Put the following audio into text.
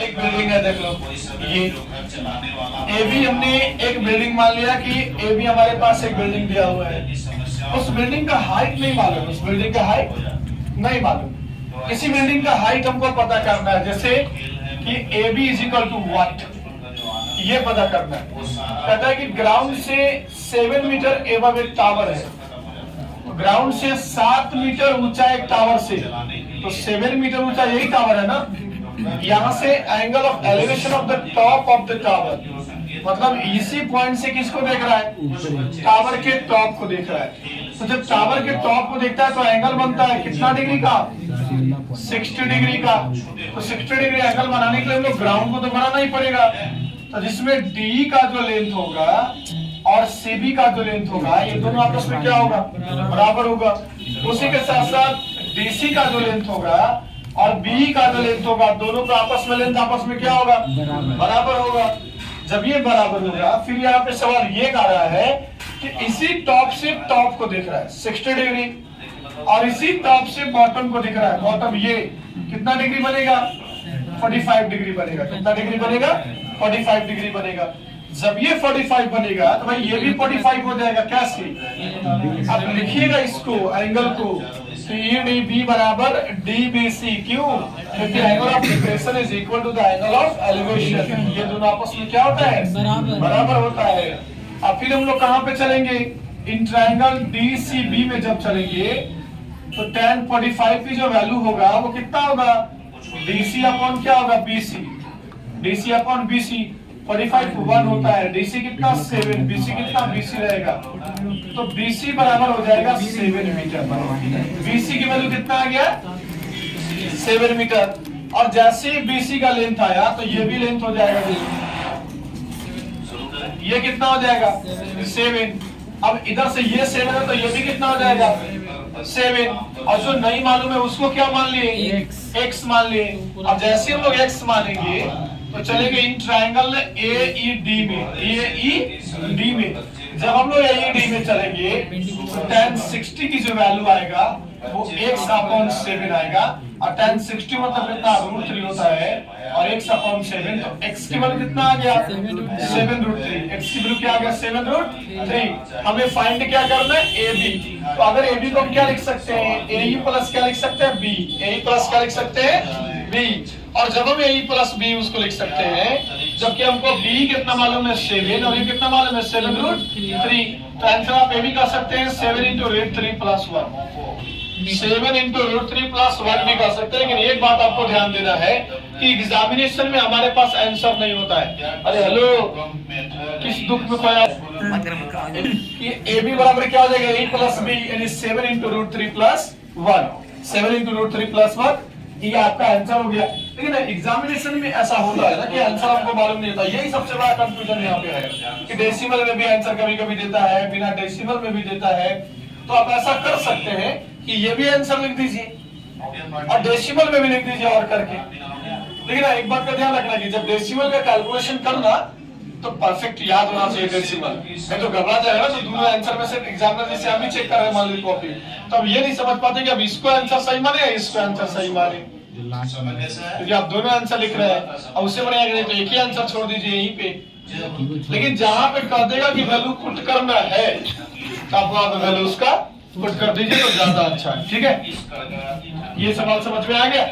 एक बिल्डिंग है, देख लो ये ए बी, हमने एक बिल्डिंग मान लिया कि ए बी हमारे पास एक बिल्डिंग दिया हुआ है। उस बिल्डिंग का हाइट नहीं मालूम, उस बिल्डिंग का हाइट नहीं मालूम। इसी बिल्डिंग का हाइट हमको पता करना है, जैसे कि A B is equal to what, ये पता करना है। कहता है कि ग्राउंड से 7 मीटर एबव एक टावर है, ग्राउंड से 7 मीटर ऊंचा एक टावर से, तो 7 मीटर ऊंचा यही टावर है ना। यहाँ से angle of elevation of the top of the tower, मतलब इसी पॉइंट से किसको देख रहा है, टावर के टॉप को देख रहा है। तो जब टावर के टॉप को देखता है तो एंगल बनता है कितना डिग्री का, 60 डिग्री का। तो 60 डिग्री एंगल बनाने के लिए हम लोग ग्राउंड को तो बनाना ही पड़ेगा। तो जिसमें डी का जो लेंथ होगा और सीबी का जो लेंथ होगा, ये दोनों आपस में क्या होगा, बराबर होगा। उसी के साथ साथ डीसी का जो लेंथ होगा और बी का जो लेंथ होगा, दोनों का आपस में लेंथ आपस में क्या होगा, बराबर होगा। जब ये बराबर होगा, फिर यहाँ पे सवाल ये आ रहा है कि इसी टॉप से टॉप को देख रहा है 60 डिग्री, और इसी टॉप से बॉटम को दिख रहा है, बॉटम ये कितना डिग्री बनेगा, 45 डिग्री बनेगा। कितना डिग्री बनेगा, 45 डिग्री बनेगा। जब ये 45 बनेगा तो भाई ये भी 45 हो जाएगा। कैसे, अब लिखिएगा इसको एंगल को, ई डी बी बराबर डी बी सी। क्यों, क्योंकि angle of depression is equal to the angle of elevation. ये दोनों आपस में क्या होता है, बराबर होता है। अब फिर हम लोग कहाँ पे चलेंगे, इन ट्रायंगल डी सी बी में जब चलेंगे तो tan 45 की जो वैल्यू होगा वो कितना होगा, डीसी अपॉन क्या होगा, बीसी, डीसी अपॉन बीसी। 45 1 होता है, डीसी कितना 7, बीसी कितना, बीसी रहेगा। तो बीसी बराबर हो जाएगा 7 मीटर। बीसी की वैल्यू कितना आ गया, 7 मीटर। और जैसे ही बीसी का लेंथ आया तो ये भी लेंथ हो जाएगा, ये कितना हो जाएगा, 7। अब इधर से ये 7 है तो ये भी कितना हो जाएगा, 7। और जो नहीं मालूम है उसको क्या मान लिए, x मान लिए। अब जैसे हम लोग x मानेंगे तो चलेंगे इन ट्रायंगल AED में, AED में। जब हम लोग AED में चलेंगे तो tan 60 की जो वैल्यू आएगा वो x अपॉन 7 आएगा। और tan 60 मतलब कितना, √3 होता है, और x अपॉन 7, तो x की वैल्यू कितना आ गया, 7√3। x की वैल्यू क्या आ गया, 7√3। हमें फाइंड क्या करना है, AB। तो अगर AB को हम क्या लिख सकते हैं, AE प्लस क्या लिख सकते हैं, B। AE प्लस क्या लिख सकते हैं, B। और जब हम AE प्लस B उसको लिख सकते हैं, जबकि हमको B कितना मालूम है, 7, और ये कितना मालूम है, 7√3। तो आंसर आप ये भी कर सकते हैं 7 × √3 + 1, 7 × √3 + 1 भी कर सकते हैं। लेकिन एक बात आपको ध्यान देना है कि एग्जामिनेशन में हमारे पास आंसर नहीं होता है। अरे हेलो, किस दुख में खोया कि AB बराबर क्या हो जाएगा, A + B, यानी 7 × √3 + 1, 7 × √3 + 1, ये आपका आंसर हो गया। लेकिन एग्जामिनेशन में ऐसा होता है ना कि आंसर आपको मालूम नहीं होता। यही सबसे बड़ा कंफ्यूजन यहाँ पे है कि डेसिमल में भी आंसर कभी कभी देता है, बिना डेसिमल में भी देता है। तो आप ऐसा कर सकते हैं कि ये भी आंसर लिख दीजिए और डेसिमल में भी लिख दीजिए और करके। लेकिन एक बात का ध्यान रखना कि जब डेसिमल का कैलकुलेशन करना तो परफेक्ट याद होना चाहिए डेसिमल, नहीं तो घबरा जाएगा। तो दोनों आंसर में से एग्जामिनर जैसे हम भी चेक कर रहे हैं मान लीजिए कॉपी, तो अब ये नहीं समझ पाते कि अब इसको आंसर सही माने या इसको आंसर सही माने, क्योंकि आप दोनों आंसर लिख रहे हैं। और उससे बढ़िया तो एक ही आंसर छोड़ दीजिए यहीं पे। लेकिन जहां पे कह देगा कि वैल्यू पुट करना है तो आप वैल्यू उसका पुट कर दीजिए तो ज्यादा अच्छा है। ठीक है, ये सवाल समझ में आ गया।